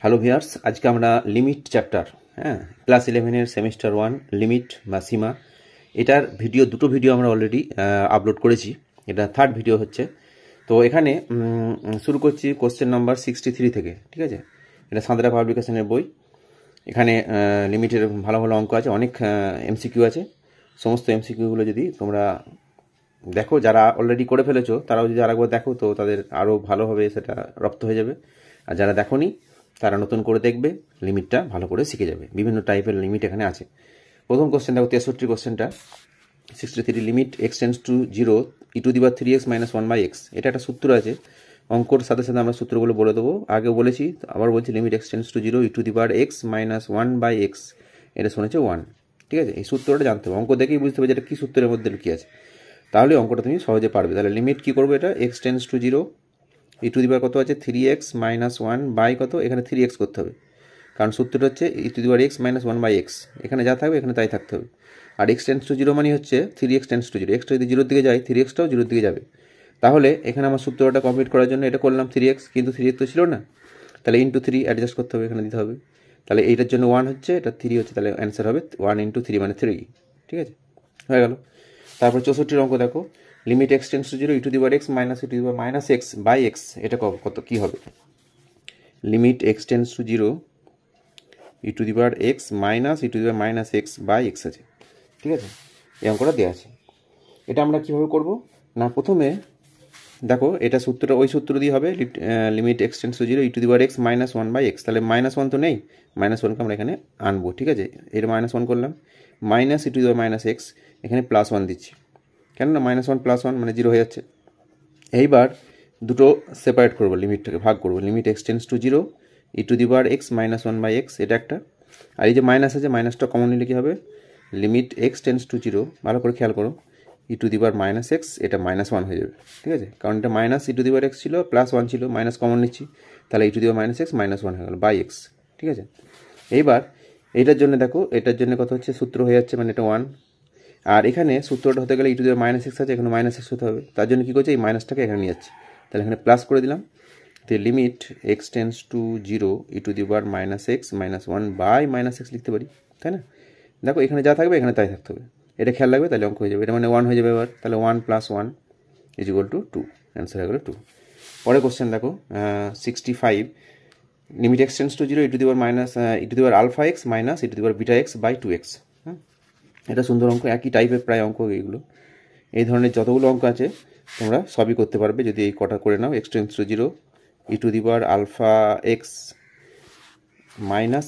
Hello viewers, আজকে আমরা limit chapter class 11-এর সেমিস্টার 1 লিমিট বা সীমা এটার দুটো ভিডিও আমরা অলরেডি আপলোড করেছি। এটা থার্ড ভিডিও হচ্ছে। তো এখানে শুরু করছি কোশ্চেন নাম্বার 63 থেকে। ঠিক আছে, এটা সাঁতরা পাবলিকেশনের বই। এখানে লিমিটের ভালো ভালো অঙ্ক আছে, অনেক এমসিকিউ আছে। সমস্ত এমসিকিউগুলো যদি তোমরা দেখো, যারা অলরেডি করে ফেলেছো তারাও যদি আরেকবার দেখো তো তাদের আরও ভালোভাবে সেটা রপ্ত হয়ে যাবে। আর যারা দেখোনি তারা নতুন করে দেখবে, লিমিটটা ভালো করে শিখে যাবে। বিভিন্ন টাইপের লিমিট এখানে আছে। প্রথম কোশ্চেন দেখো, 63 কোশ্চেনটা 63, limit x tends to 0 e to the power 3x - 1/x। এটা একটা সূত্র আছে, অঙ্কর সাথে সাথে আমরা সূত্রগুলো বলে দেবো। আগেও বলেছি, আবার বলছি, limit x tends to 0 e to the power x - 1/x। এটা শুনেছে 1। ঠিক আছে, এই সূত্রটা জানতে হবে, অঙ্ক দেখেই বুঝতে হবে যে এটা কী সূত্রের মধ্যে লুকিয়ে আছে, তাহলে অঙ্কটা তুমি সহজে পারবে। তাহলে লিমিট কী করবো, এটা x tends to 0 e to the power কত আছে 3x - 1 কত, এখানে 3x করতে হবে, কারণ সূত্রটা হচ্ছে ই to the power x - 1/x। এখানে যা থাকবে এখানে তাই থাকতে হবে। আর এক্স টেন্স টু 0 মানে হচ্ছে 3x টেন্স টু 0, এক্সটা যদি 0-র দিকে যায় 3xটাও 0-র দিকে যাবে। তাহলে এখানে আমার সূত্রটা কমপ্লিট করার জন্য এটা করলাম 3x, কিন্তু 3x তো ছিল না, তাহলে ইন্টু 3 অ্যাডজাস্ট করতে হবে, এখানে দিতে হবে। তাহলে এইটার জন্য 1 হচ্ছে, এটা 3 হচ্ছে, তাহলে অ্যান্সার হবে 1 × 3 মানে 3। ঠিক আছে, হয়ে গেল। তারপর 64 অঙ্ক দেখো, limit x tends to 0 e to the power x - e to the power -x/x। এটা কত কী হবে, limit x tends to 0 e to the power x - e to the power -x/x আছে। ঠিক আছে, এই অঙ্কটা দেওয়া আছে। এটা আমরা কীভাবে করব না, প্রথমে দেখো এটা সূত্রটা ওই সূত্র দিয়ে হবে, limit x tends to 0 e to the power x - 1/x। তাহলে -1 তো নেই, -1কে আমরা এখানে আনবো। ঠিক আছে, এর -1 করলাম, ই টু দি পাওয়ার -x, এখানে +1 দিচ্ছি, কেননা -1 + 1 মানে 0 হয়ে যাচ্ছে। এইবার দুটো সেপারেট করবো, লিমিটটাকে ভাগ করবো, limit x tends to 0 e to the power x - 1/x, এটা একটা। আর এই যে মাইনাস আছে, মাইনাসটা কমন নিলে কী হবে, লিমিট এক্স টেন্স টু 0, ভালো করে খেয়াল করো, ই টু দি পাওয়ার -x, এটা -1 হয়ে যাবে। ঠিক আছে, কারণ এটা minus E to the power x ছিল, +1 ছিল, মাইনাস কমন নিচ্ছি, তাহলে e to the power -x -1 হয়ে গেল /x। ঠিক আছে, এইবার এইটার জন্য দেখো, এটার জন্য কত হচ্ছে, সূত্র হয়ে যাচ্ছে, মানে এটা 1। আর এখানে সূত্রটা হতে গেলে e to the power -x আছে, এখানে -x হতে হবে, তার জন্য কী করছে, এই মাইনাসটাকে এখানে নিয়ে যাচ্ছে, তাহলে এখানে প্লাস করে দিলাম। তো limit x tends to 0 e to the power -x - 1/-x লিখতে পারি, তাই না? দেখো এখানে যা থাকবে এখানে তাই থাকতে হবে, এটা খেয়াল রাখবে, তাহলে অঙ্ক হয়ে যাবে। এটা মানে 1 হয়ে যাবে এবার, তাহলে 1 + 1 = 2, অ্যান্সার হয়ে গেল 2। পরের কোশ্চেন দেখো, 65, limit x tends to 0 e to the power α(x - e to the power βx/2x। হ্যাঁ, এটা সুন্দর অঙ্ক, একই টাইপের প্রায় অঙ্ক এইগুলো। এই ধরনের যতগুলো অঙ্ক আছে তোমরা সবই করতে পারবে যদি এই কটা করে নাও। X tends to 0 e to the power α(x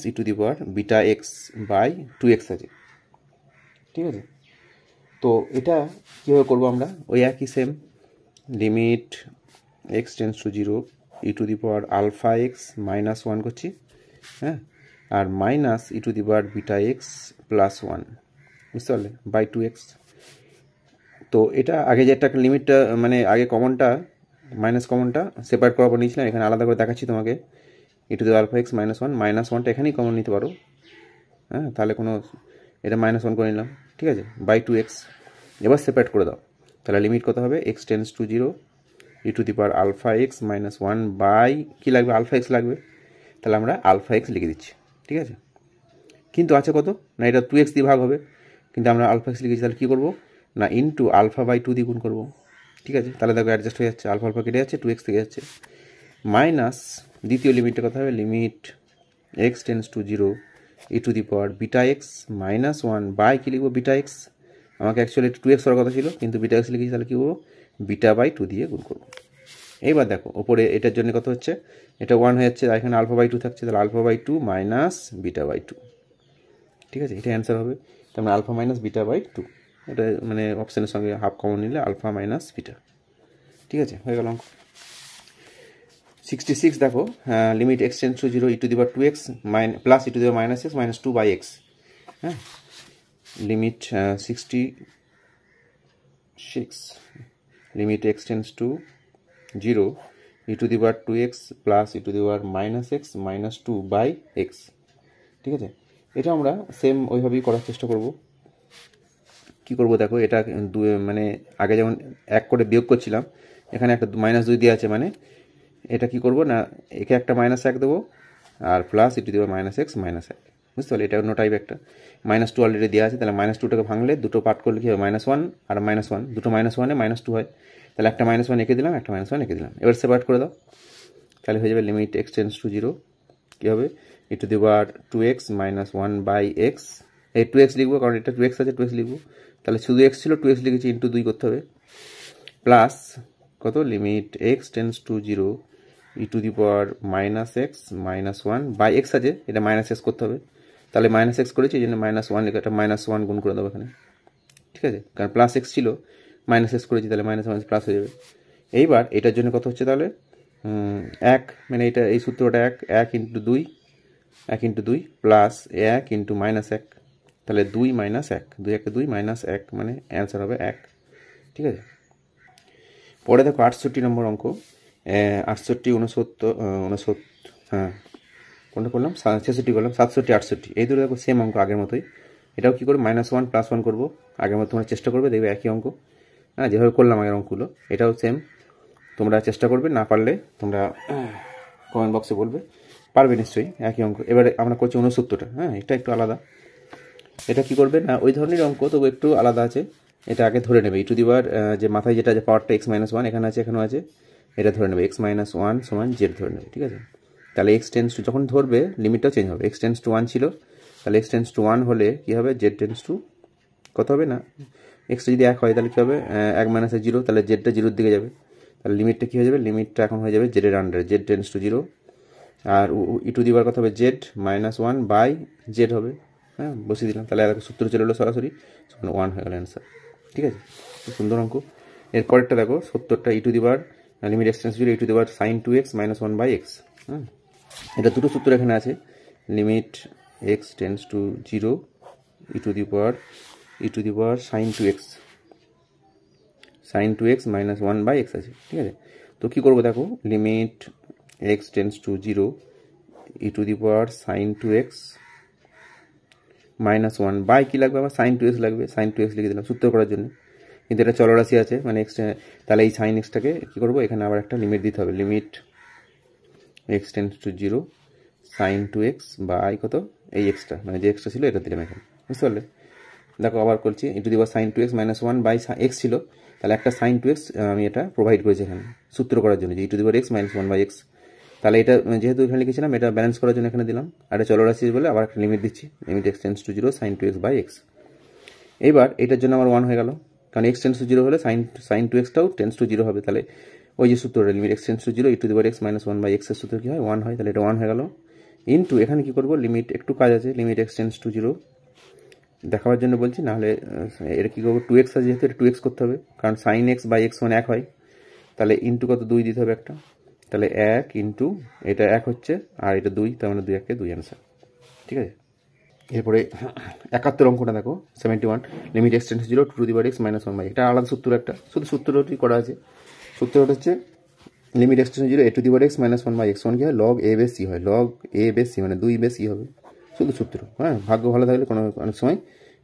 - e to the power βx/2x আছে। ঠিক আছে, তো এটা কীভাবে করবো আমরা, ওই একই same, limit x tends to 0 e to the power α(x - 1 করছি, হ্যাঁ, আর e to the power βx+1, বুঝতে পারলে, /2x। তো এটা আগে যে একটা লিমিটটা, মানে আগে কমনটা, মাইনাস কমনটা সেপারেট করার পর নিয়েছিলাম, এখানে আলাদা করে দেখাচ্ছি তোমাকে, ই টু দি α(x - 1, -1টা এখানেই কমন নিতে পারো, হ্যাঁ, তাহলে কোনো, এটা -1 করে নিলাম। ঠিক আছে, /2x, এবার সেপারেট করে দাও, তাহলে লিমিট কত হবে, x tends to 0 e to the power α(x - 1 by, কী লাগবে, α(x) লাগবে, তাহলে আমরা α(x) লিখে দিচ্ছি। ঠিক আছে, কিন্তু আছে কত না, এটা 2x দিয়ে ভাগ হবে, কিন্তু আমরা α(x) লিখেছি, তাহলে কী করবো না, ইন্টু α/2 দিয়ে গুণ করবো। ঠিক আছে, তাহলে দেখো অ্যাডজাস্ট হয়ে যাচ্ছে, আলফা কেটে যাচ্ছে, 2x থেকে যাচ্ছে, মাইনাস দ্বিতীয় লিমিটটা কথা হবে, limit x tends to 0 e to the power βx - 1 by, কী লিখবো, βx, আমাকে অ্যাকচুয়ালি 2x হওয়ার কথা ছিল, কিন্তু βx লিখেছি, তাহলে কী করবো, β/2 দিয়ে গুণ করবো। এইবার দেখো ওপরে এটার জন্য কত হচ্ছে, এটা 1 হয়ে যাচ্ছে, আর এখানে α/2 থাকছে, তাহলে α/2 - β/2। ঠিক আছে, এটা অ্যান্সার হবে, তার মানে α - β/2, এটা মানে অপশানের সঙ্গে হাফ কমন নিলে α - β। ঠিক আছে, হয়ে গেল অঙ্ক। 66 দেখো, limit x tends to 0 e to the power 2x plus e to the power -x - 2/x। হ্যাঁ, limit 66, limit x tends to 0 e to the power 2x plus e to the power -x - 2/x। ঠিক আছে, এটা আমরা same ওইভাবেই করার চেষ্টা করব। কী করবো দেখো, এটা মানে আগে যেমন 1 করে বিয়োগ করছিলাম, এখানে একটা -2 দিয়ে আছে, মানে এটা কি করব না, একে একটা -1 দেবো, আর plus e to the power minus x minus 1, বুঝতে পারলে? এটা অন্য টাইপ একটা। -2 অলরেডি দেওয়া আছে, তাহলে -2টাকে ভাঙলে দুটো পার্ট করলে কি হবে, -1 আর -1, দুটো -1-এ -2 হয়, তাহলে একটা -1 এঁকে দিলাম, একটা -1 এঁকে দিলাম। এবার সেপারেট করে দাও, তাহলে হয়ে যাবে লিমিট এক্স টেন্ডস টু 0 কী হবে, e to the power 2x minus 1/x, এই 2x লিখবো কারণ এটা 2x আছে, 2x লিখবো, তাহলে শুধু x ছিল 2x লিখেছি, ইন্টু 2 করতে হবে, প্লাস কত, limit x tends to 0 e to the power minus x minus 1/x আছে, এটা মাইনাস এক্স করতে হবে, তাহলে মাইনাস এক্স করেছি এই জন্য -1 লিখে এটা -1 গুণ করে দেবো এখানে, ঠিক আছে, কারণ প্লাস এক্স ছিল মাইনাস এক্স করেছি, তাহলে মাইনাস প্লাস হয়ে যাবে। এইবার এটার জন্য কত হচ্ছে তাহলে 1, মানে এটা এই সূত্রটা 1 ইন্টু 2, 1 ইন্টু 2 প্লাস 1 ইন্টু -1, তাহলে 2 - 1, 2 1 2 -1, মানে অ্যান্সার হবে 1, ঠিক আছে। পরে দেখো 68 নম্বর অঙ্ক, 68 69 হ্যাঁ কোনটা করলাম, 66 করলাম, 67 68, এই দুটো দেখো সেম অঙ্ক আগের মতোই, এটাও কী করবো -1 + 1 করবো, আগের মতো তোমরা চেষ্টা করবে, দেখবে একই অঙ্ক, হ্যাঁ যেভাবে করলাম আগের অঙ্কগুলো, এটাও সেম, তোমরা চেষ্টা করবে, না পারলে তোমরা কমেন্ট বক্সে বলবে, পারবে নিশ্চয়ই, একই অঙ্ক। এবারে আমরা করছি 69টা, হ্যাঁ এটা একটু আলাদা, এটা কি করবে না ওই ধরনের অঙ্ক, তবু একটু আলাদা আছে, এটা আগে ধরে নেবে ই টু দি পাওয়ার যে মাথায় যেটা যে পাওয়ারটা x-1 এখানে আছে, এখানেও আছে, এটা ধরে নেবে x-1 সমান z ধরে নেবে, ঠিক আছে। তাহলে x টেন্ডস টু, যখন ধরবে লিমিটটাও চেঞ্জ হবে, x টেন্ডস টু 1 ছিল, তাহলে x টেন্ডস টু 1 হলে কী হবে, z টেন্ডস টু কত হবে না, এক্সটা যদি 1 হয় তাহলে কী হবে 1 - 0, তাহলে জেডটা 0-র দিকে যাবে, তাহলে লিমিটটা কী হয়ে যাবে, লিমিটটা এখন হয়ে যাবে জেডের আন্ডারে, z টেন্ডস টু 0, আর ই টু দি পাওয়ার কত হবে, z-1/z হবে, হ্যাঁ বসিয়ে দিলাম, তাহলে সূত্র চলে এলো সরাসরি 1 হয়ে গেল অ্যান্সার, ঠিক আছে, খুব সুন্দর অঙ্ক। এরপরেরটা দেখো 70টা, e to the power limit x tends to 0 e to the power sin 2x - 1/x, হ্যাঁ এটা দুটো সূত্র এখানে আছে, limit x tends to 0 e to the power sin 2x - 1/x আছে, ঠিক আছে। তো কী করবো দেখো, limit x tends to 0 e to the power sin 2x - 1 by কী লাগবে, আমার sin 2x লাগবে, sin 2x লিখে দিলাম সূত্র করার জন্য, কিন্তু এটা চলরাশি আছে, মানে এক্স, তাহলে এই sin x-টাকে কী করবো, এখানে আবার একটা লিমিট দিতে হবে, limit x tends to 0 sin 2x by কত, এই এক্সটা, মানে যে এক্সটা ছিল এটা দিলাম এখানে, বুঝতে পারলে। দেখো আবার করছি, ই to the power sin 2x - 1/x ছিল, তাহলে একটা sin 2x আমি এটা প্রোভাইড করেছি এখানে সূত্র করার জন্য, যে ই to the power x - 1/x, তাহলে এটা যেহেতু এখানে লিখেছিলাম, এটা ব্যালেন্স করার জন্য এখানে দিলাম, আর এটা চলরাশি বলে আবার একটা লিমিট দিচ্ছি, limit x tends to 0 sin 2x/x। এইবার এটার জন্য আমার 1 হয়ে গেল, কারণ এক্স টেন্ডস টু 0 হলে sin 2x-টাও টেন্ডস টু 0 হবে, তাহলে ওই যে সূত্রটা limit x tends to 0 e to the power x - 1/x এর সূত্র কী হয়, 1 হয়, তাহলে এটা 1 হয়ে গেল, ইন্টু এখানে কী করবো, লিমিট একটু কাজ আছে, লিমিট এক্স টেন্ডস টু 0 দেখাবার জন্য বলছি, নাহলে এটা কী করবো, 2x আছে যেহেতু এটা 2x করতে হবে, কারণ sin x/x 1 হয়, তাহলে ইন্টু কত 2 দিতে হবে একটা, তাহলে 1 ইন্টু এটা 1 হচ্ছে, আর এটা 2, তার মানে 2 1 2 অ্যান্সার, ঠিক আছে। এরপরে 71 অঙ্কটা দেখো 71, limit x tends to 0 two the power x - 1/x, এটা আলাদা সূত্র একটা, শুধু সূত্রটি করা আছে, সূত্রটা হচ্ছে limit x tends to 0 a two the power x - 1/x, কি হয়, log a বেস c হয়, log a বেস c মানে 2 বেস c হবে, শুধু সূত্র, হ্যাঁ ভাগ্য ভালো থাকলে কোনো অনেক সময়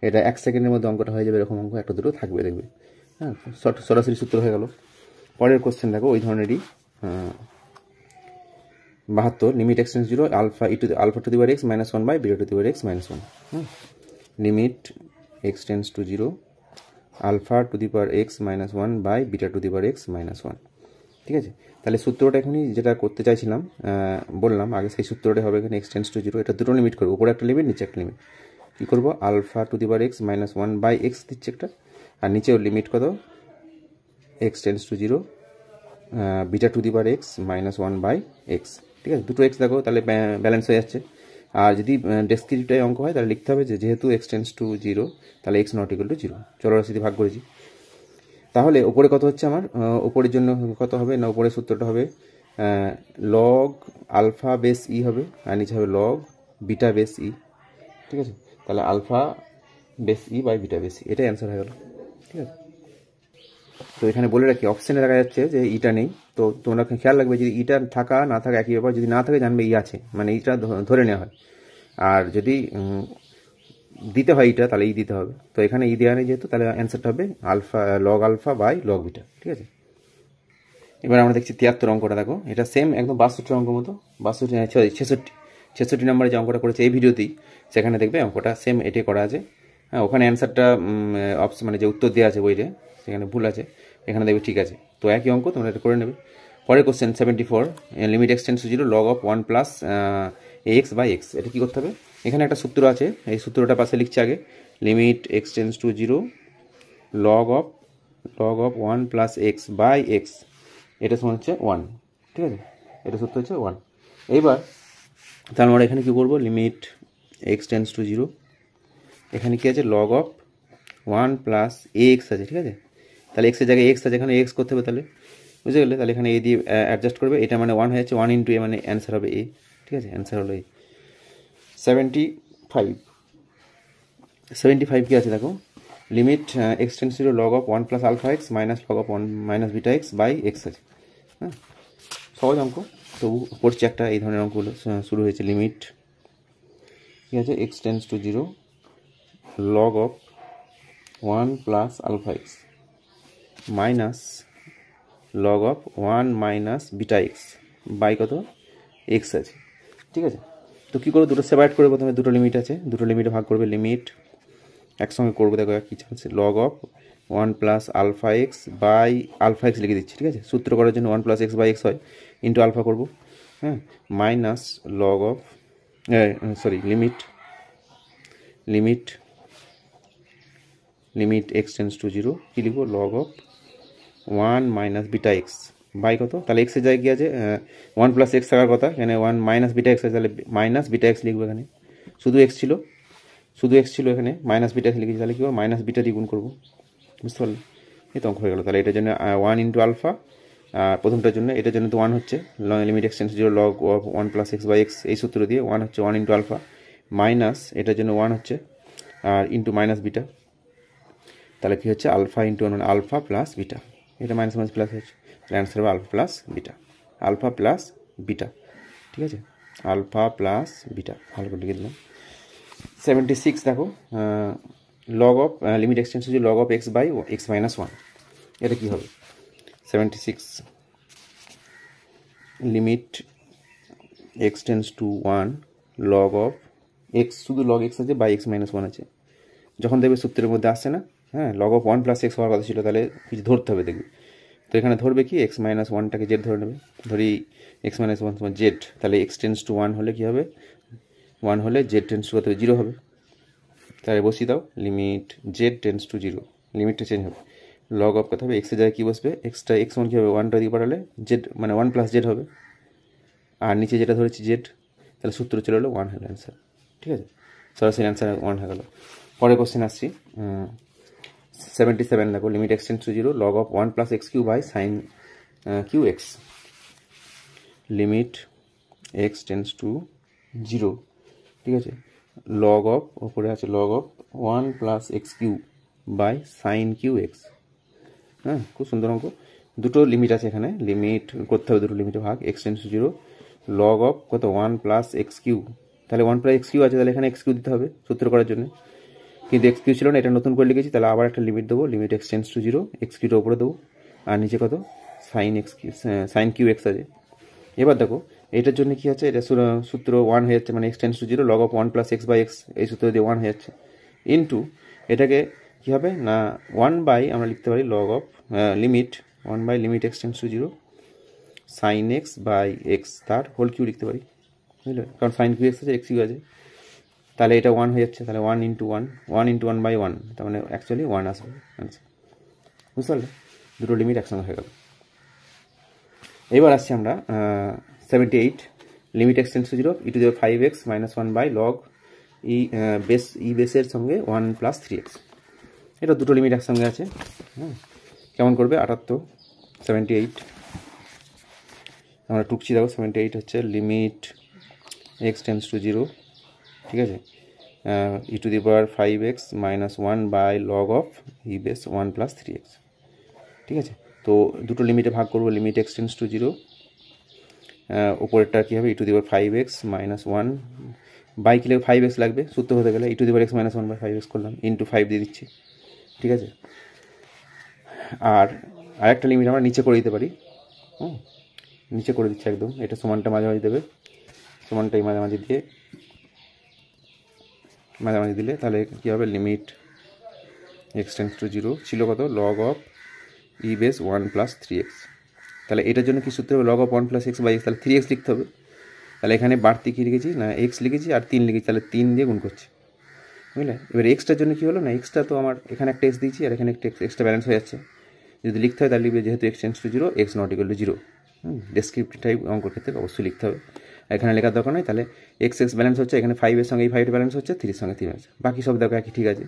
এটা 1 সেকেন্ডের মধ্যে অঙ্কটা হয়ে যাবে, এরকম অঙ্ক একটা দুটো থাকবে দেখবে, হ্যাঁ সরাসরি সূত্র হয়ে গেল। পরের কোশ্চেন দেখো ওই ধরনেরই 72, limit x tends to 0 alpha to the power x - 1/বিটা to the power x - 1, limit x tends to 0 alpha to the power x - 1/বিটা টু দি পাওয়ার x - 1, ঠিক আছে। তাহলে সূত্রটা এখনই যেটা করতে চাইছিলাম বললাম আগে, সেই সূত্রটা হবে এখানে এক্স টেন্ডস টু 0, এটা দুটো লিমিট করবো, উপরে একটা লিমিট নিচে একটা লিমিট, কী করবো, alpha to the power x - 1/x দিচ্ছে একটা, আর নিচেও লিমিট কত, x tends to 0 beta to the power x - 1/x, ঠিক আছে, দুটো এক্স দেখো, তাহলে ব্যালেন্স হয়ে যাচ্ছে। আর যদি ডেসক্রিপটিভ অঙ্ক হয় তাহলে লিখতে হবে যে যেহেতু এক্স টেন্ডস টু 0 তাহলে x ≠ = 0, চলরাশিতে ভাগ করেছি, তাহলে ওপরে কত হচ্ছে আমার, ওপরের জন্য কত হবে না, ওপরের সূত্রটা হবে লগ আলফা বেস ই হবে, আর নিচে হবে লগ বিটা বেস ই, ঠিক আছে, তাহলে alpha base e by beta base e, এটাই অ্যান্সার হয়ে গেল, ঠিক আছে। তো এখানে বলে রাখি, অপশানে দেখা যাচ্ছে যে ইটা নেই, তো তোমরা খেয়াল রাখবে যদি ইটা থাকা না থাকা একই ব্যাপার, যদি না থাকে জানবে ই আছে, মানে ইটা ধরে নেওয়া হয়, আর যদি দিতে হয় ইটা তাহলে ই দিতে হবে, তো এখানে ই দেওয়া নেই যেহেতু, তাহলে অ্যান্সারটা হবে alpha, log alpha by log beta, ঠিক আছে। এবার আমরা দেখছি 73 অঙ্কটা দেখো, এটা সেম একদম 62 অঙ্ক মতো, 62 66 66 নম্বরে যে অঙ্কটা করেছে এই ভিডিওতেই, সেখানে দেখবে অঙ্কটা সেম এটাই করা আছে। হ্যাঁ, ওখানে অ্যান্সারটা অপশন মানে যে উত্তর দেওয়া আছে বইতে সেখানে ভুল আছে, এখানে দেখবে ঠিক আছে। তো একই অঙ্ক তোমরা এটা করে নেবে। পরের question 74, limit x tends to 0 log of 1 plus x by x. এটা কী করতে হবে, এখানে একটা সূত্র আছে, এই সূত্রটা পাশে লিখছে আগে, limit x tends to 0 log of 1 plus x by x, এটা সমান হচ্ছে 1, ঠিক আছে, এটা সূত্র হচ্ছে 1। এইবার তাহলে আমরা এখানে কী করবো, লিমিট এক্সটেন্ডস টু 0, এখানে কী আছে, লগ অফ 1 প্লাস এক্স আছে, ঠিক আছে, তাহলে এক্সের জায়গায় এক্স আছে, এখানে এক্স করতে হবে, তাহলে বুঝে গেলে, তাহলে এখানে এ দিয়ে অ্যাডজাস্ট করবে, এটা মানে 1 হয়ে যাচ্ছে, 1 ইন্টু এ মানে অ্যান্সার হবে এ, ঠিক আছে, অ্যান্সার হলো এ। 75 কী আছে দেখো, limit x tends to log of 1 plus alpha x minus log of 1 minus beta x by x আছে। হ্যাঁ, সহজ অঙ্ক, তবু পড়ছি একটা, এই ধরনের অঙ্কগুলো শুরু হয়েছে। লিমিট ঠিক আছে x tends to 0 log of 1 plus alpha x minus log of 1 minus beta x by কত এক্স আছে, ঠিক আছে। তো কী করবো, দুটো সেপারেট করে, প্রথমে দুটো লিমিট আছে, দুটো লিমিটে ভাগ করবে, লিমিট একসঙ্গে করবো, দেখো কী চাচ্ছে, log of 1 plus alpha x by alpha x লিখে দিচ্ছি, ঠিক আছে, সূত্র করার জন্য 1 প্লাস এক্স বাই এক্স হয়, ইন্টু আলফা করবো, হ্যাঁ, minus log of limit x tends to 0 কী লিখবো, log of 1 minus beta x by কত, তাহলে এক্সের জায়গায় কী আছে, 1 প্লাস এক্স থাকার কথা, এখানে 1 মাইনাস বিটা এক্স আছে, তাহলে মাইনাস বিটা এক্স লিখবো, এখানে শুধু এক্স ছিল এখানে মাইনাস বিটা এক্স লিখেছি, তাহলে কী হবে, মাইনাস বিটা দিয়ে গুণ করবো, বুঝতে পারলে, এই তো অঙ্ক হয়ে গেলো। তাহলে এটার জন্য 1 ইন্টু আলফা, প্রথমটার জন্য, এটার জন্য তো 1 হচ্ছে, limit x tends 0 log of 1 plus x by x, এই সূত্র দিয়ে 1 হচ্ছে 1 ইন্টু আলফা, মাইনাস এটার জন্য 1 হচ্ছে, আর ইন্টু মাইনাস বিটা, তাহলে কী হচ্ছে, alpha into alpha plus beta, এটা মাইনাস মাইনাস প্লাস হচ্ছে, তাহলে অ্যান্সার হবে আলফা প্লাস বিটা, ঠিক আছে, আলফা প্লাস বিটা, ভালো করে লিখে দিলাম। 76 দেখো, লগ অফ লিমিট এক্সটেন্স হচ্ছে log of x by x minus 1, এটা কী হবে, 76 limit x tends to 1 log of x, শুধু লগ এক্স আছে বাই এক্স মাইনাস 1 আছে, যখন দেখবে সূত্রের মধ্যে আসছে না, হ্যাঁ, লগ অফ 1 প্লাস এক্স হওয়ার কথা ছিল, তাহলে কিছু ধরতে হবে, দেখবে, তো এখানে ধরবে কি, এক্স মাইনাস 1টাকে জেড ধরে নেবে, ধরি এক্স মাইনাস 1 তোমার জেড, তাহলে এক্স টেন্স টু 1 হলে কী হবে, 1 হলে জেড টেন্স টু কত 0 হবে, তাহলে বসিয়ে দাও, লিমিট জেড টেন্স টু 0, লিমিটটা চেঞ্জ হবে, লগ অফ কথা হবে, এক্সের জায়গায় কী বসবে, এক্সটা এক্স মান কী হবে, 1টা দিকে পাঠালে জেড মানে 1 প্লাস জেড হবে, আর নিচে যেটা ধরেছি জেড, তাহলে সূত্র চলে হলো 1 হলো অ্যান্সার, ঠিক আছে, সরাসরি অ্যান্সার 1 হয়ে গেল। পরের কোশ্চেন আসছি, 77 দেখো, limit x tends to 0 log of 1 plus x cube by sine cube x, limit x tends to 0, ঠিক আছে, লগ অফ, ওপরে আছে log of 1 plus x cube by sine cube x, হ্যাঁ, খুব সুন্দর অঙ্ক, দুটো লিমিট আছে এখানে, লিমিট করতে হবে দুটো লিমিটে ভাগ, x tends to 0 log of কত 1 প্লাস এক্স কিউ, তাহলে 1 প্লাস এক্স কিউ আছে, তাহলে এখানে এক্স কিউ দিতে হবে সূত্র করার জন্য, কিন্তু এক্স কিউ ছিল না, এটা নতুন করে লিখেছি, তাহলে আবার একটা লিমিট দেবো, limit x tends to 0, x কিউটা উপরে দেবো, আর নিচে কত সাইন কিউ এক্স আছে। এবার দেখো এটার জন্য কি আছে, এটা সূত্র 1 হয়ে যাচ্ছে, মানে x tends to 0 log of 1 plus x by x, এই সূত্র দিয়ে 1 হয়ে যাচ্ছে, ইন্টু এটাকে কী হবে না 1 বাই আমরা লিখতে পারি log of limit 1 by limit x tends to 0 sine x by x, তার হোল কিউ লিখতে পারি, বুঝলে, কারণ সাইন কিউ এক্স আছে, এক্স কিউ আছে, তাহলে এটা 1 হয়ে যাচ্ছে, তাহলে 1 ইন্টু 1 বাই 1, তার মানে অ্যাকচুয়ালি 1 আসবে আনসার, বুঝতে পারলে, দুটো লিমিট একসঙ্গে হয়ে গেল। এবার আসছি আমরা 78, limit x tends to 0 e to the power 5x minus 1 by log বেসের সঙ্গে 1 প্লাস 3x, এটা দুটো লিমিট একসঙ্গে আছে, হ্যাঁ, কেমন করবে 78 আমরা টুকছি, দেখো 78 হচ্ছে লিমিট এক্স টেন্স টু 0, ঠিক আছে, e to the power 5x minus 1 by log of e base 1 plus 3x, ঠিক আছে, তো দুটো লিমিটে ভাগ করবো, লিমিট এক্স টেন্স টু 0, উপরেরটা কী হবে, e to the power 5x minus 1 by কি লাগবে 5x লাগবে, সূত্র হতে গেলে e to the power x minus 1 by 5x করলাম, ইন্টু 5 দিয়ে দিচ্ছি, ঠিক আছে, আর আরেকটা লিমিট আমরা নিচে করে দিতে পারি, নিচে করে দিচ্ছি একদম, এটা সমানটা মাঝামাঝি দেবে, সমানটাই মাঝামাঝি দিলে তাহলে কী হবে, লিমিট এক্স টেন্স টু 0 ছিল কত, log of e base 1 plus 3x। তাহলে এটার জন্য কি সূত্র হবে, log of 1 plus x by x, তাহলে 3x লিখতে হবে। তাহলে এখানে বাড়তি কী লিখেছি না, এক্স লিখেছি আর 3 লিখেছি, তাহলে 3 দিয়ে গুণ করছি, বুঝলে। এবার এক্সটার জন্য কী হলো না, এক্সটা তো আমার এখানে একটা এক্স দিয়েছি আর এখানে একটা এক্সট্রা ব্যালেন্স হয়ে যাচ্ছে। যদি লিখতে হয় তাহলে লিখবে যেহেতু x tends to 0 x not equal to 0। Descriptive type অঙ্কর ক্ষেত্রে অবশ্যই লিখতে হবে, এখানে লেখার দরকার নয়। তাহলে এক্স ব্যালেন্স হচ্ছে, এখানে 5-এর সঙ্গে এই 5 ব্যালেন্স হচ্ছে, 3-এর সঙ্গে 3 আছে, বাকি সব দেখো একই, ঠিক আছে।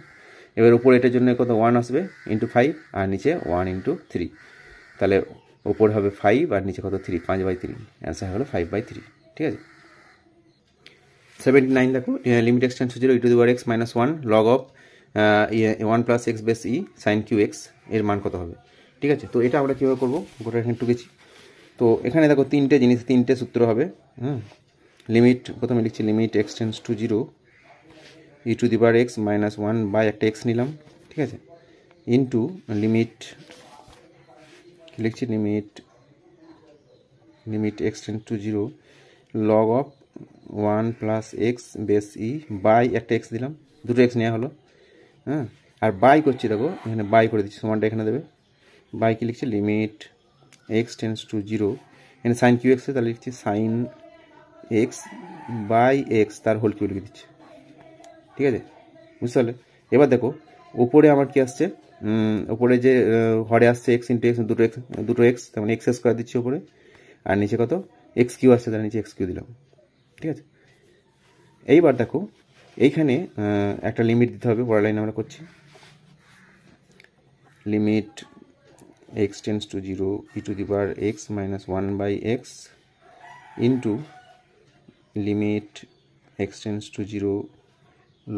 এবার উপরে এটার জন্য কত 1 আসবে ইন্টু 5 আর নিচে 1 ইন্টু 3, তাহলে ওপরে হবে 5 আর নিচে কত 3, 5/3, অ্যান্সার হলো 5/3, ঠিক আছে। 79 দেখো, limit x tends to 0 e⁻x - 1 log of 1 plus x base e sine cube x এর মান কত হবে, ঠিক আছে। তো এটা আমরা কীভাবে করবো, গোটা এখানে টুকেছি। তো এখানে দেখো তিনটে সূত্র হবে। লিমিট প্রথমে লিখছি limit x tends to 0 e⁻x - 1 by একটা এক্স নিলাম, ঠিক আছে, ইন্টু লিমিট লিখছি limit x tends to 0 log of 1 plus x base e by একটা এক্স দিলাম, দুটো এক্স নেওয়া হলো। আর বাই করছি, দেখো এখানে বাই করে দিচ্ছি, সমানটা এখানে দেবে। বাই কি লিখছি, লিমিট এক্স টেন্স টু 0, এখানে সাইন কিউ এক্স, তাহলে লিখছি সাইন এক্স বাই এক্স তার হোল কিউ লিখে দিচ্ছি, ঠিক আছে, বুঝতে পারলে। এবার দেখো ওপরে আমার কি আসছে, ওপরে যে হরে আসছে এক্স ইন্টু এক্স, দুটো এক্স, তার মানে এক্স স্কোয়ার দিচ্ছি ওপরে, আর নিচে কত এক্স কিউ আসছে, তার নিচে এক্স কিউ দিলাম, ঠিক আছে। এইবার দেখো এইখানে একটা লিমিট দিতে হবে, পরের লাইনে আমরা করছি। Limit x tends to 0 e⁻x - 1 by x into limit x tends to 0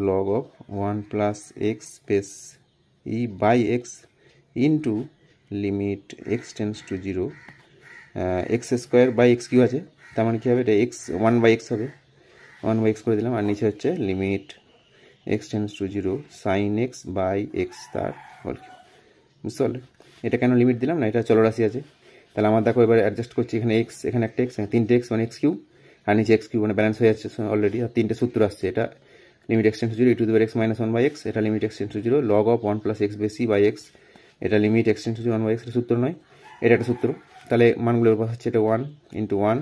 log of 1 plus x base e by x into limit x tends to 0 x square by x cube আছে, তার মানে কী হবে, এটা এক্স 1/x হবে, 1/x করে দিলাম, আর নিচে হচ্ছে limit x tends to 0 sine x by x তার হোল কিউ, বুঝতে পারলে। এটা কেন লিমিট দিলাম না, এটা চলরাশি আছে, তাহলে আমার দেখো এবার অ্যাডজাস্ট করছি, এখানে এক্স, এখানে একটা এক্স, তিনটে এক্স মানে এক্স কিউ, আর নিচে এক্স কিউ, মানে ব্যালেন্স হয়ে যাচ্ছে অলরেডি, আর তিনটে সূত্র আসছে। এটা limit x tends to 0 e⁻x - 1 by x, এটা limit x tends to 0 log of 1 plus x base e by x, এটা limit x tends to 0 1 by x, এটা সূত্র নয়, এটা একটা সূত্র। তাহলে মানগুলোর উপর হচ্ছে এটা 1 ইন্টু 1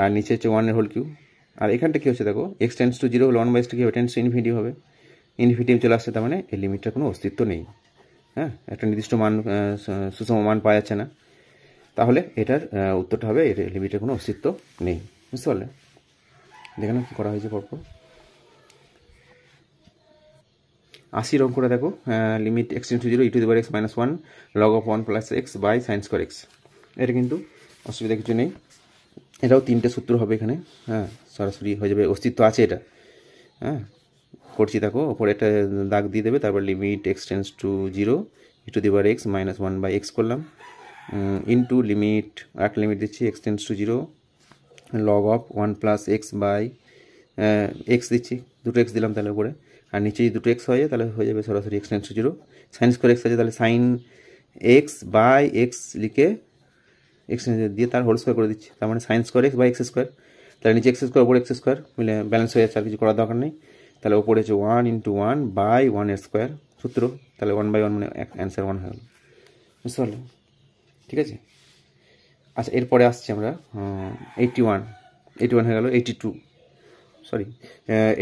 আর নিচে হচ্ছে 1 এর হোল কিউ, আর এখানটা কী হচ্ছে দেখো এক্স টেন্স টু 0 হলো 1/x কী হবে, টেন্স টু ইনফিনিটি হবে, ইনফিনিটি চলে আসছে, তার মানে এই লিমিটটার কোনো অস্তিত্ব নেই। একটা নির্দিষ্ট মান, সুষম মান পাওয়া যাচ্ছে না, তাহলে এটার উত্তরটা হবে এর লিমিটের কোনো অস্তিত্ব নেই, বুঝতে পারলে। দেখে না কী করা হয়েছে পরপর। 80 অঙ্কটা দেখো, limit x tends to 0 e⁻x - 1 log of 1 plus x by sine square x, এটা কিন্তু অসুবিধা কিছু নেই, এটাও তিনটে সূত্র হবে এখানে, সরাসরি হয়ে যাবে, অস্তিত্ব আছে এটা। করছি দেখো, ওপরে একটা দাগ দিয়ে দেবে, তারপর limit x tends to 0 e⁻x - 1 by x করলাম, ইন্টু লিমিট, একটা লিমিট দিচ্ছি x tends to 0 log of 1 plus x by x দিচ্ছি, দুটো এক্স দিলাম তাহলে উপরে, আর নিচে যদি দুটো এক্স হয়ে যায় তাহলে হয়ে যাবে সরাসরি x tends to 0 sine square x আছে, তাহলে সাইন এক্স বাই এক্স লিখে এক্স দিয়ে তার হোল স্কোয়ার করে দিচ্ছি, তার মানে sine square x by x square, তাহলে নিচে এক্স স্কোয়ার উপরে এক্স স্কোয়ার মিলে ব্যালেন্স হয়ে যাচ্ছে, আর কিছু করার দরকার নেই। তাহলে ওপরে হচ্ছে 1 ইন্টু 1 বাই 1 এর স্কোয়ার সূত্র, তাহলে 1/1 মানে অ্যান্সার 1 হয়ে গেল, বুঝতে পারলে, ঠিক আছে। আচ্ছা এরপরে আসছি আমরা 81 হয়ে গেল,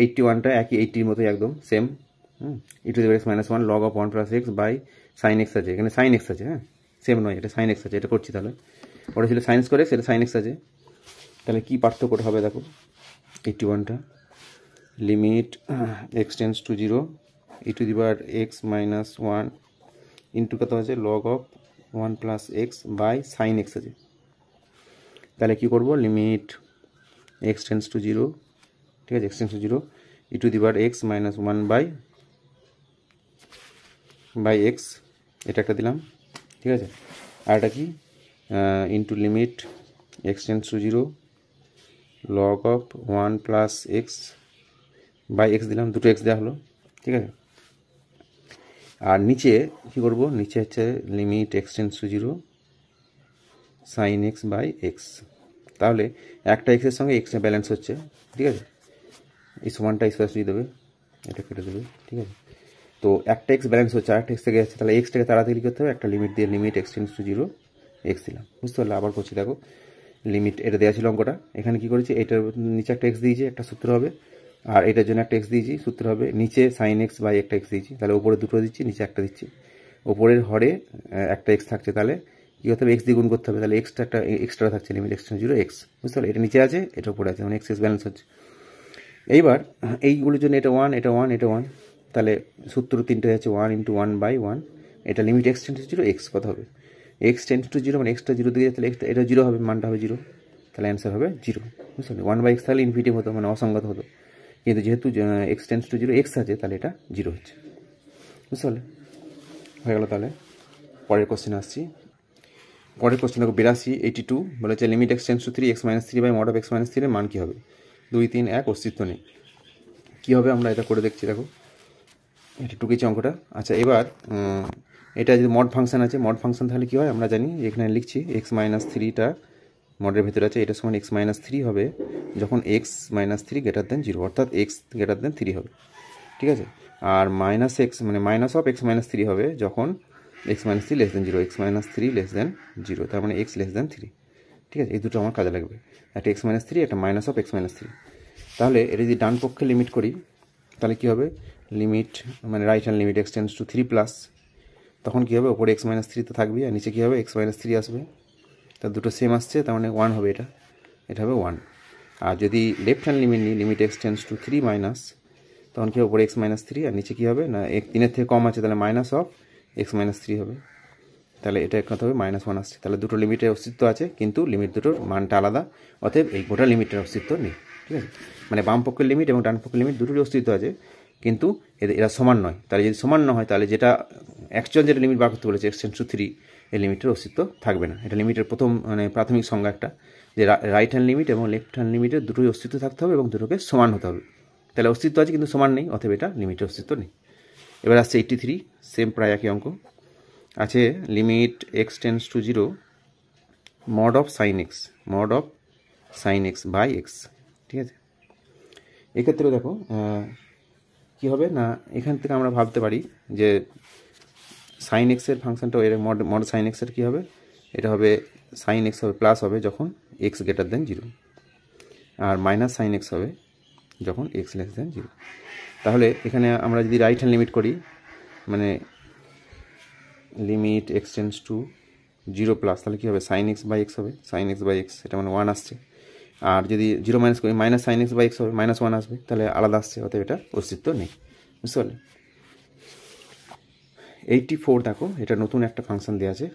81টা একই 80-র মতোই একদম same, e⁻x - 1 log of 1 plus x by sine x আছে, এখানে সাইন এক্স আছে, সেম নয়, এটা সাইন এক্স আছে, এটা করছি। তাহলে ওটা ছিল সাইন স্কোয়ার এক্স, এটা সাইন এক্স আছে, তাহলে কী পার্থক্যটা হবে দেখো, 81টা limit x tends to 0 e⁻x - 1 into কত আছে log of 1 plus x by sine x আছে, তাহলে কী করবো, লিমিট এক্স টেন্স টু 0, ঠিক আছে, x tends to 0 e⁻x - 1 by x, এটা একটা দিলাম, ঠিক আছে, আর এটা কি into limit x tends to 0 log of 1 plus x by x দিলাম, দুটো এক্স দেওয়া হলো, ঠিক আছে। আর নিচে কী করবো, নিচে হচ্ছে limit x tends to 0 sine x by x তাহলে একটা এক্সের সঙ্গে এক্স ব্যালেন্স হচ্ছে, ঠিক আছে, এই সমানটা স্পেসিফাই দেবে, এটা কেটে দেবে, ঠিক আছে। তো একটা এক্স ব্যালেন্স হচ্ছে, আরেকটা এক্স থেকে যাচ্ছে, তাহলে এক্সটাকে তাড়াতাড়ি করতে হবে, একটা লিমিট দিয়ে limit x tends to 0 x দিলাম, বুঝতে পারলে? আবার করছি, দেখো লিমিট এটা দেওয়া ছিল অঙ্কটা, এখানে কি করেছি, এটার নিচে একটা এক্স দিয়েছি, একটা সূত্র হবে, আর এটার জন্য একটা এক্স দিয়েছি, সূত্র হবে, নিচে সাইন এক্স বাই একটা এক্স দিয়েছি, তাহলে উপরে দুটো দিচ্ছি, নিচে একটা দিচ্ছি, ওপরের হরে একটা এক্স থাকছে, তাহলে কী করতে হবে, এক্স দিয়ে গুণ করতে হবে, তাহলে এক্সটা একটা এক্সট্রা থাকছে, limit x tends to 0 x, বুঝতে পারলে? এটা নিচে আছে, এটা উপরে আছে, মানে এক্স এক্স ব্যালেন্স হচ্ছে। এইবার এইগুলোর জন্য এটা 1, এটা 1, এটা 1, তাহলে সূত্র তিনটে আছে 1 × 1/1, এটা limit x tends to 0 x, কত হবে, এক্স টেন্ডস টু 0 মানে এক্সটা 0 দিকে তাহলে এক্সটা এটা 0 হবে, মানটা হবে 0, তাহলে অ্যান্সার হবে 0, বুঝতে পারলে? 1/x তাহলে ইনফিনিটিভ হতো, মানে অসংগত হতো, কিন্তু যেহেতু এক্স টেন্ডস টু 0 এক্স আছে, তাহলে এটা 0 হচ্ছে, বুঝতে পারলে? হয়ে গেল। তাহলে পরের কোশ্চেনে আসছি। পরের কোশ্চেন দেখো 82 বলেছে limit x tends to 3 x - 3 by mod of x - 3 এর মান কী হবে? 2, 3, 1 অস্তিত্ব নেই। কী হবে আমরা এটা করে দেখছি, দেখো এটা টুকেছি অঙ্কটা। আচ্ছা, এবার এটা যদি মড ফাংশন আছে, মড ফাংশন তাহলে কী হয় আমরা জানি, এখানে লিখছি x - 3টা মডের ভেতরে আছে, এটা সমান x - 3 হবে যখন x - 3 গ্রেটার দেন 0, অর্থাৎ x গ্রেটার দেন 3 হবে, ঠিক আছে। আর মাইনাস এক্স মানে মাইনাস অফ x - 3 হবে যখন x - 3 less than 0, x - 3 less than 0, তার মানে x লেস দেন 3, ঠিক আছে। এই দুটো আমার কাজে লাগবে, একটা x - 3, একটা মাইনাস অফ x - 3। তাহলে এটা যদি ডান পক্ষে লিমিট করি, তাহলে কী হবে, লিমিট মানে right hand limit x tends to 3 plus, তখন কী হবে, ওপরে x - 3 তো থাকবেই, আর নিচে কী হবে, x - 3 আসবে, তার দুটো সেম আসছে, তার মানে 1 হবে, এটা হবে 1। আর যদি লেফট হ্যান্ড লিমিট নিই, limit x tends to 3 minus, তখন কী হবে, ওপরে x - 3 আর নিচে কী হবে না, 3-এর থেকে কম আছে, তাহলে মাইনাস অফ x - 3 হবে, তাহলে এটা কত হবে, -1 আসছে। তাহলে দুটো লিমিটের অস্তিত্ব আছে, কিন্তু লিমিট দুটোর মানটা আলাদা, অতএব এই গোটা লিমিটের অস্তিত্ব নেই, ঠিক আছে। মানে বাম পক্ষের লিমিট এবং ডান পক্ষের লিমিট দুটোরই অস্তিত্ব আছে, কিন্তু এরা সমান নয়। তাহলে যদি সমান না হয়, তাহলে যেটা অ্যাকচুয়াল যেটা লিমিট বার করতে বলেছে x টেন্ডস টু 3, এই লিমিটের অস্তিত্ব থাকবে না। এটা লিমিটের প্রথম মানে প্রাথমিক সংজ্ঞা একটা, যে রাইট হ্যান্ড লিমিট এবং লেফট হ্যান্ড লিমিটের দুটোই অস্তিত্ব থাকতে হবে এবং দুটোকে সমান হতে হবে। তাহলে অস্তিত্ব আছে কিন্তু সমান নেই, অতএব এটা লিমিটের অস্তিত্ব নেই। এবার আসছে 83, সেম প্রায় একই অঙ্ক আছে, limit x tends to 0 mod of sine x by x, ঠিক আছে। এক্ষেত্রে দেখো কী হবে না, এখান থেকে আমরা ভাবতে পারি যে সাইন এক্সের ফাংশনটা এর মড সাইন এক্সের কী হবে, এটা হবে সাইন এক্স হবে প্লাস হবে যখন এক্স গ্রেটার দেন 0, আর মাইনাস সাইন এক্স হবে যখন এক্স লেস দেন 0। তাহলে এখানে আমরা যদি রাইট হ্যান্ড লিমিট করি, মানে limit x tends to 0 plus, তাহলে কী হবে, সাইন এক্স বাই এক্স হবে, সাইন এক্স বাই এক্স, এটা মানে 1 আসছে। আর যদি 0 মাইনাস করি, minus sine x by x হবে, -1 আসবে, তাহলে আলাদা আসছে, অতএব এটা অস্তিত্ব নেই, বুঝতে পারলে? 84 দেখো, এটা নতুন একটা ফাংশন দেওয়া আছে,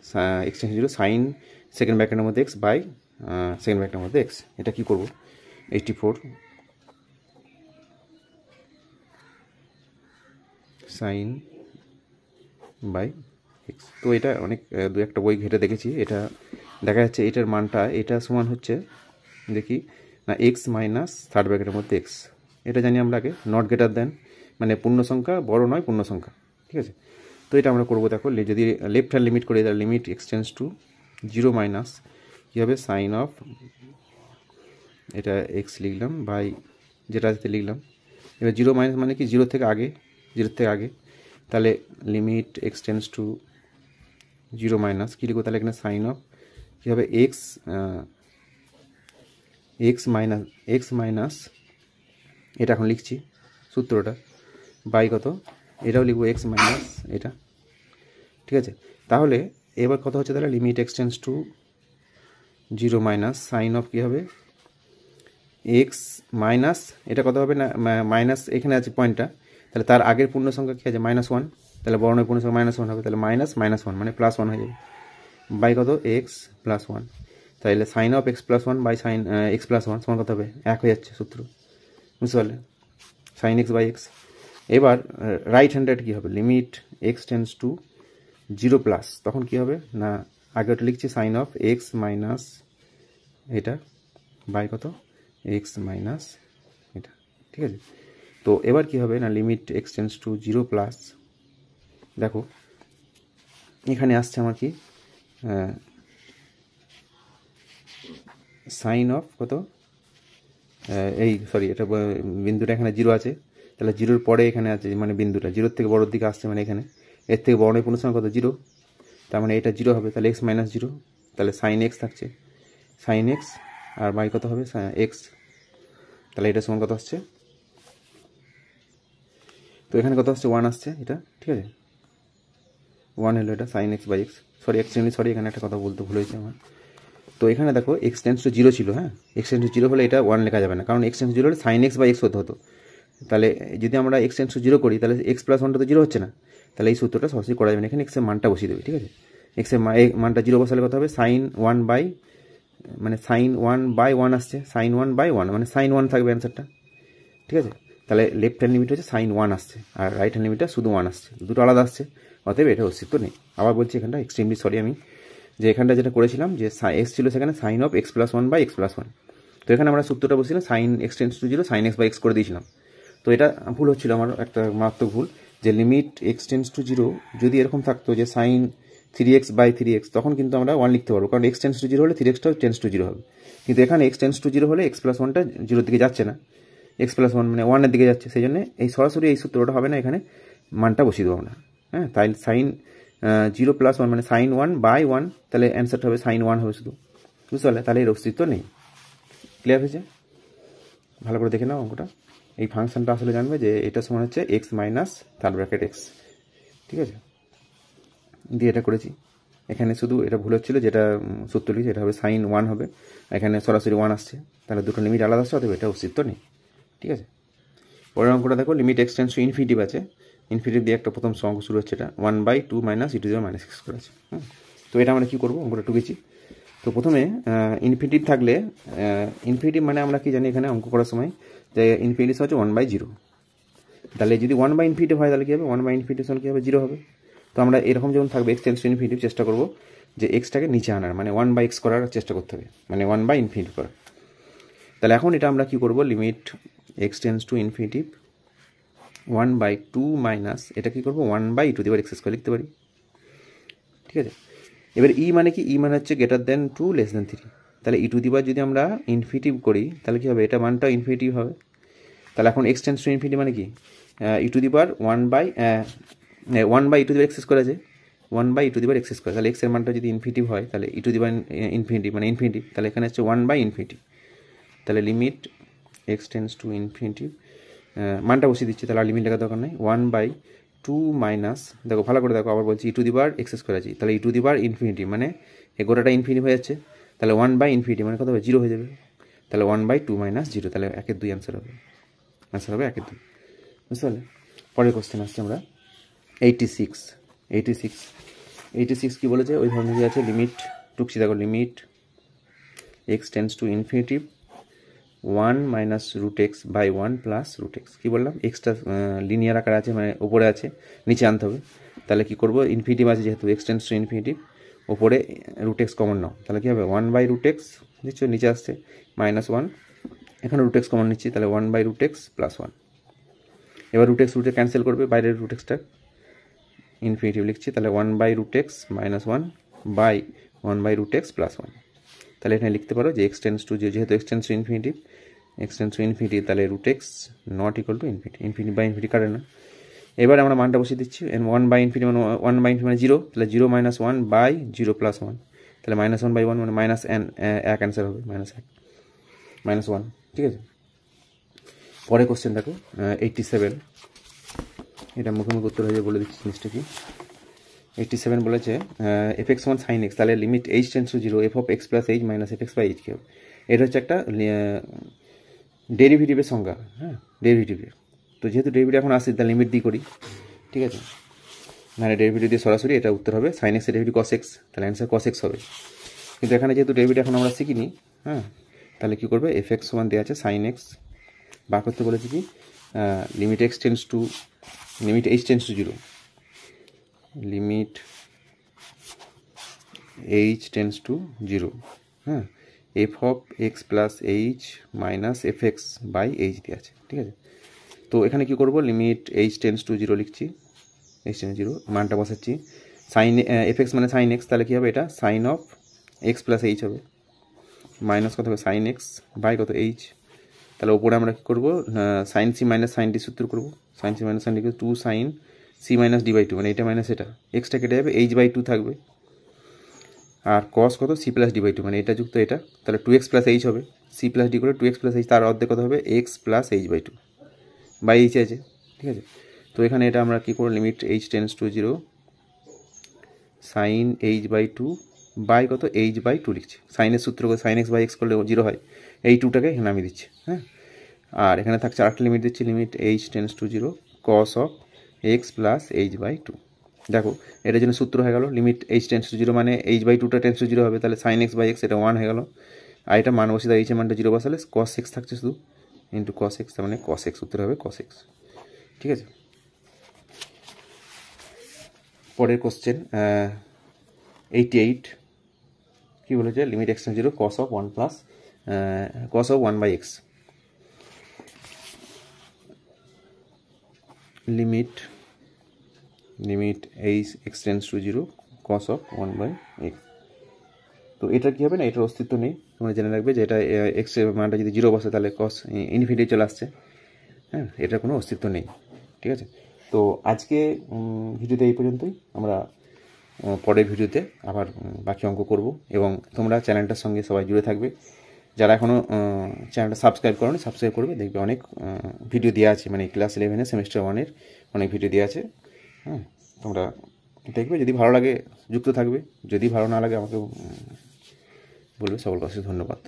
x tends to 0 sine second ব্র্যাকেটের মধ্যে এক্স বাই সেকেন্ড ব্র্যাকেটের মধ্যে এক্স। এটা কী করবো, 84 সাইন বাই এক্স। তো এটা অনেক দু একটা বই ঘেটে দেখেছি, এটা দেখা যাচ্ছে এটার মানটা এটা সমান হচ্ছে, দেখি না, এক্স মাইনাস থার্ড ব্র্যাকেটের মধ্যে এক্স, এটা জানি আমরা আগে, নট গ্রেটার দেন, মানে পূর্ণ সংখ্যা বড় নয় পূর্ণ সংখ্যা, ঠিক আছে। তো এটা আমরা করবো, দেখো যদি লেফট হ্যান্ড লিমিট করি, তাহলে limit x tends to 0 minus কী হবে, সাইন অফ, এটা এক্স লিখলাম বাই যেটা আছে লিখলাম, এবার 0 মাইনাস মানে কি 0 থেকে আগে, তাহলে limit x tends to 0 minus কী লিখবো, তাহলে এখানে সাইন অফ কী হবে, এক্স মাইনাস এটা এখন লিখছি সূত্রটা, বাই কত, এটাও লিখবো এক্স মাইনাস এটা, ঠিক আছে। তাহলে এবার কত হচ্ছে, তাহলে limit x tends to 0 minus sine of কী হবে, এক্স মাইনাস এটা কত হবে না, মাইনাস এখানে আছে পয়েন্টটা, তাহলে তার আগের পূর্ণ সংখ্যা কী আছে, -1, তাহলে বর্ণের পূর্ণ সংখ্যা -1 হবে, তাহলে -1 মানে +1 হয়ে যাবে, বাই কত, এক্স প্লাস 1, তাহলে sine of x plus 1 by sine x plus 1 সমান কত হবে, 1 হয়ে যাচ্ছে সূত্র, বুঝতে পারলে, সাইন এক্স বাই এক্স। এবার রাইট হ্যান্ডেড কী হবে, limit x tends to 0 plus, তখন কী হবে না, আগে ওটা লিখছি সাইন অফ এক্স মাইনাস এটা বাই কত, এক্স মাইনাস এটা, ঠিক আছে। তো এবার কী হবে না, limit x tends to 0 plus, দেখো এখানে আসছে আমার কি, সাইন অফ কত এটা বিন্দুটা এখানে 0 আছে, তাহলে 0-র পরে এখানে আছে মানে বিন্দুটা 0-র থেকে বড়োর দিকে আসছে, মানে এখানে এর থেকে বড় পূর্ণসংখ্যা কত 0, তার মানে এটা 0 হবে, তাহলে x মাইনাস 0, তাহলে সাইন এক্স থাকছে, সাইন এক্স আর বাই কত হবে এক্স, তাহলে এটা সমান কত আসছে, তো এখানে কত আসছে 1 আসছে এটা, ঠিক আছে 1 হলো এটা sine x by x, sorry এখানে একটা কথা বলতে ভুল হয়েছে আমার। তো এখানে দেখো এক্স টেন্স টু 0 ছিল, হ্যাঁ এক্স টেন্স টু 0 হলে এটা 1 লেখা যাবে না, কারণ এক্স টেন্স টু 0 হলে সাইন এক্স বাই এক্স হতে হতো, তাহলে যদি আমরা এক্স টেন্স টু 0 করি তাহলে এক্স প্লাস 1টা তো 0 হচ্ছে না, তাহলে এই সূত্রটা সরাসরি করা যাবে না, এখানে এক্সের মানটা বসিয়ে দেবে, ঠিক আছে এক্সের মানটা 0 বসালে কত হবে সাইন 1 বাই মানে সাইন 1 বাই 1 আসছে, সাইন 1 বাই 1 মানে সাইন 1 থাকবে অ্যান্সারটা, ঠিক আছে, তাহলে লেফট হ্যান্ড লিমিট হচ্ছে সাইন 1 আসছে আর রাইট হ্যান্ড লিমিটটা শুধু 1 আসছে, দুটো আলাদা আসছে, অতএব এটা অস্তিত্ব নেই। আবার বলছি এখানটা এক্সট্রিমলি সরি আমি, যে এখানটা যেটা করেছিলাম যে এক্স ছিল সেখানে sine of x plus 1 by x plus 1, তো এখানে আমরা সূত্রটা বসেছিলাম sine x tends to 0 sine x by x করে দিয়েছিলাম, তো এটা ভুল হচ্ছিল আমার, একটা মারাত্মক ভুল, যে লিমিট এক্স টেন্স টু 0 যদি এরকম থাকতো যে সাইন 3x বাই 3x, তখন কিন্তু আমরা 1 লিখতে পারবো, কারণ এক্স টেন্স টু 0 হলে 3xটাও টেন্স টু 0 হবে, কিন্তু এখানে এক্স টেন্স টু 0 হলে এক্স প্লাস 1টা 0-র দিকে যাচ্ছে না, এক্স প্লাস 1 মানে 1-এর দিকে যাচ্ছে, সেই জন্য এই সরাসরি এই সূত্রটা হবে না, এখানে মানটা বসিয়ে দেবো আমরা, হ্যাঁ তাই সাইন 0 প্লাস 1 মানে সাইন 1 বাই 1, তাহলে অ্যান্সারটা হবে সাইন 1 হবে শুধু, বুঝতে পারলে, তাহলে এর অস্তিত্ব নেই। ক্লিয়ার হয়েছে? ভালো করে দেখে নাও অঙ্কটা, এই ফাংশনটা আসলে জানবে যে এটা সমান হচ্ছে x minus third bracket x, ঠিক আছে, দিয়ে এটা করেছি, এখানে শুধু এটা ভুল হচ্ছিল, যেটা সূত্র লিখেছি এটা হবে সাইন 1 হবে, এখানে সরাসরি 1 আসছে, তাহলে দুটো লিমিট আলাদা আসছে, অতএব এটা অস্তিত্ব নেই, ঠিক আছে। পরের অঙ্কটা দেখো, limit x tends to infinitive আছে, ইনফিনিটিভ দিয়ে একটা প্রথম অঙ্ক শুরু হচ্ছে, এটা 1/2 minus E to the power minus x করেছে, তো এটা আমরা কী করবো, অঙ্কটা টুকেছি। তো প্রথমে ইনফিনিটিভ থাকলে, ইনফিনিটিভ মানে আমরা কি জানি এখানে অঙ্ক করার সময় যে ইনফিনিটিভ হচ্ছে 1/0, তাহলে যদি 1/ইনফিনিটিভ হয় তাহলে কী হবে, 1/ইনফিনিটিভ হলে কী হবে 0 হবে, তো আমরা এরকম যেমন থাকবে এক্স টেন্ডস টু ইনফিনিটিভ চেষ্টা করবো যে এক্সটাকে নিচে আনার, মানে 1/x করার চেষ্টা করতে হবে, মানে 1/ইনফিনিটিভ করার। তাহলে এখন এটা আমরা কি করব, limit x tends to infinitive 1/2 minus এটা কি করবো 1/e to the power x square লিখতে পারি, ঠিক আছে। এবার ই মানে কি, ই মানে হচ্ছে গ্রেটার দেন 2 লেস দেন 3, তাহলে ই টু দি পাওয়ার যদি আমরা ইনফিনিটিভ করি তাহলে কি হবে, এটা মানটা ইনফিনিটিভ হবে, তাহলে এখন এক্স টেন্ডস টু ইনফিনিটিভ মানে কি, e to the power 1/e to the power x square আছে, 1/e to the power x square, তাহলে এক্সের মানটা যদি ইনফিনিটিভ হয় তাহলে e to the power infinity মানে ইনফিনিটিভ, তাহলে এখানে হচ্ছে 1/ইনফিনিটিভ, তাহলে limit x tends to infinity মানটা বসিয়ে দিচ্ছি, তাহলে আর লিমিট লেখার দরকার নেই, 1/2 মাইনাস, দেখো ভালো করে দেখো আবার বলছি e to the power x square আছে, তাহলে e to the power infinity মানে এই গোটাটা ইনফিনিটিভ হয়ে যাচ্ছে, তাহলে 1/ইনফিনিটিভ মানে কত হবে 0 হয়ে যাবে, তাহলে 1/2 মাইনাস 0, তাহলে 1/2 অ্যান্সার হবে, 1/2, বুঝতে পারলে। পরের কোশ্চেন আসছে আমরা 86 কি বলেছে, ওই ধরনের কি আছে, লিমিট টুকছি দেখো, limit x tends to infinity 1 minus root x by 1 plus root x, কী বললাম এক্সটা লিনিয়ার আকার আছে মানে ওপরে আছে, নিচে আনতে হবে, তাহলে কী করবো ইনফিনিটিভ আছে যেহেতু এক্স টেন্ডস টু ইনফিনিটিভ, ওপরে রুট এক্স কমন নাও, তাহলে কী হবে 1/√x নিচ্ছ, নিচে আসছে -1, এখানে রুট এক্স কমন নিচ্ছি, তাহলে 1/√x প্লাস 1, এবার রুট এক্স রুটে ক্যান্সেল করবে, বাইরের রুট এক্সটা ইনফিনিটিভ লিখছি, তাহলে 1/√x minus 1 by 1/√x plus 1, তাহলে এখানে লিখতে পারো যে এক্স টেন্ডস টু, যেহেতু এক্স টেন্ডস টু ইনফিনিটিভ, তাহলে root x not equal to infinity by infinity কাটে না। এবার আমরা মানটা বসিয়ে দিচ্ছি, 1/ইনফিনিটি মানে 1/ইনফিনিটি মানে 0, তাহলে 0 মাইনাস 1 বাই 0 প্লাস 1, তাহলে -1/1 মানে মাইনাস এক অ্যান্সার হবে, -1, ঠিক আছে। পরে কোশ্চেন দেখো 87, এটা মুখোমুখি উত্তর হয়ে বলে দিচ্ছি জিনিসটা কি। 87 বলেছে fx সমান sin x, তাহলে limit h tends to 0 f of x plus h minus fx by h কি হবে, এটা হচ্ছে একটা ডেরিভেটিভের সংজ্ঞা, হ্যাঁ ডেরিভেটিভের, তো যেহেতু ডেরিভেটিভ এখন আসছে তাহলে লিমিট দিয়ে করি, ঠিক আছে, মানে ডেরিভেটিভ দিয়ে সরাসরি এটা উত্তর হবে sin x এর ডেরিভেটিভ cos x, তাহলে অ্যান্সার cos x হবে, কিন্তু এখানে যেহেতু ডেরিভেটিভ এখন আমরা শিখিনি, হ্যাঁ তাহলে কী করবে fx সমান দেওয়া আছে sin x, বার করতে বলেছি কি limit h tends to 0, limit h tends to 0, হ্যাঁ f of x plus h minus f x by h দিয়ে আছে, ঠিক আছে। তো এখানে কি করব, লিমিট h টেন্ডস টু 0 লিখছি, h টেন্ডস 0 মানটা বসাচ্ছি, সাইন এফ এক্স মানে সাইন এক্স, তাহলে কী হবে এটা sine of x plus h হবে, মাইনাস কত হবে সাইন এক্স বাই কত এইচ। তাহলে ওপরে আমরা কী করবো, sine c minus sine d সূত্র করবো। Sine c minus sine d 2 sine c minus d by 2, মানে এটা মাইনাস এটা, এক্সটা কেটে যাবে, এইচ বাই 2 থাকবে। আর কস কত সি প্লাস ডি বাই 2, মানে এটা যুক্ত এটা, তাহলে 2x প্লাস এইচ হবে। সি প্লাস ডি করে 2x প্লাস এইচ, তার অর্ধেক কত হবে x plus h by 2 by h আছে, ঠিক আছে। তো এখানে এটা আমরা কী করবো, limit h tends to 0 sine h by 2 by কত এইচ বাই 2 লিখছি। সাইনের সূত্র সাইন এক্স বাই এক্স করলে 0 হয়, এই 2টাকে এখানে আমি দিচ্ছি, হ্যাঁ। আর এখানে থাকছে আরেকটা লিমিট দিচ্ছি, limit h tends to 0 cos of x plus h by 2। দেখো এটার জন্য সূত্র হয়ে গেল, লিমিট এইচ টেন্স টু 0 মানে এইচ বাই 2টা টেন্স টু 0 হবে, তাহলে সাইন এক্স বাই এক্স এটা 1 হয়ে গেল। আর এটা মান বসে এইচের মানটা 0 বসালে কস এক্স থাকছে শুধু, ইন্টু কস এক্স, তার মানে কস এক্স উত্তর হবে কস এক্স, ঠিক আছে। পরের কোশ্চেন 88 কী বলেছে, limit x tends 0 cos of 1 plus cos of 1 by x. Limit h x tends to 0 cos of 1 by x. তো এটা কী হবে না, এটার অস্তিত্ব নেই, তোমরা জেনে রাখবে যে এটা এক্সের মানটা যদি 0 বসে তাহলে কস ইনফিনিটি চলে আসছে, হ্যাঁ, এটার কোনো অস্তিত্ব নেই, ঠিক আছে। তো আজকে ভিডিওতে এই পর্যন্তই, আমরা পরের ভিডিওতে আবার বাকি অঙ্ক করব, এবং তোমরা চ্যানেলটার সঙ্গে সবাই জুড়ে থাকবে। যারা এখনও চ্যানেলটা সাবস্ক্রাইব করোনি সাবস্ক্রাইব করবে, দেখবে অনেক ভিডিও দেওয়া আছে, মানে ক্লাস 11-এর সেমিস্টার 1-এর অনেক ভিডিও দেওয়া আছে, হ্যাঁ, তোমরা দেখবে, যদি ভালো লাগে যুক্ত থাকবে, যদি ভালো না লাগে আমাকে বলবে। সকলকে অশেষ ধন্যবাদ।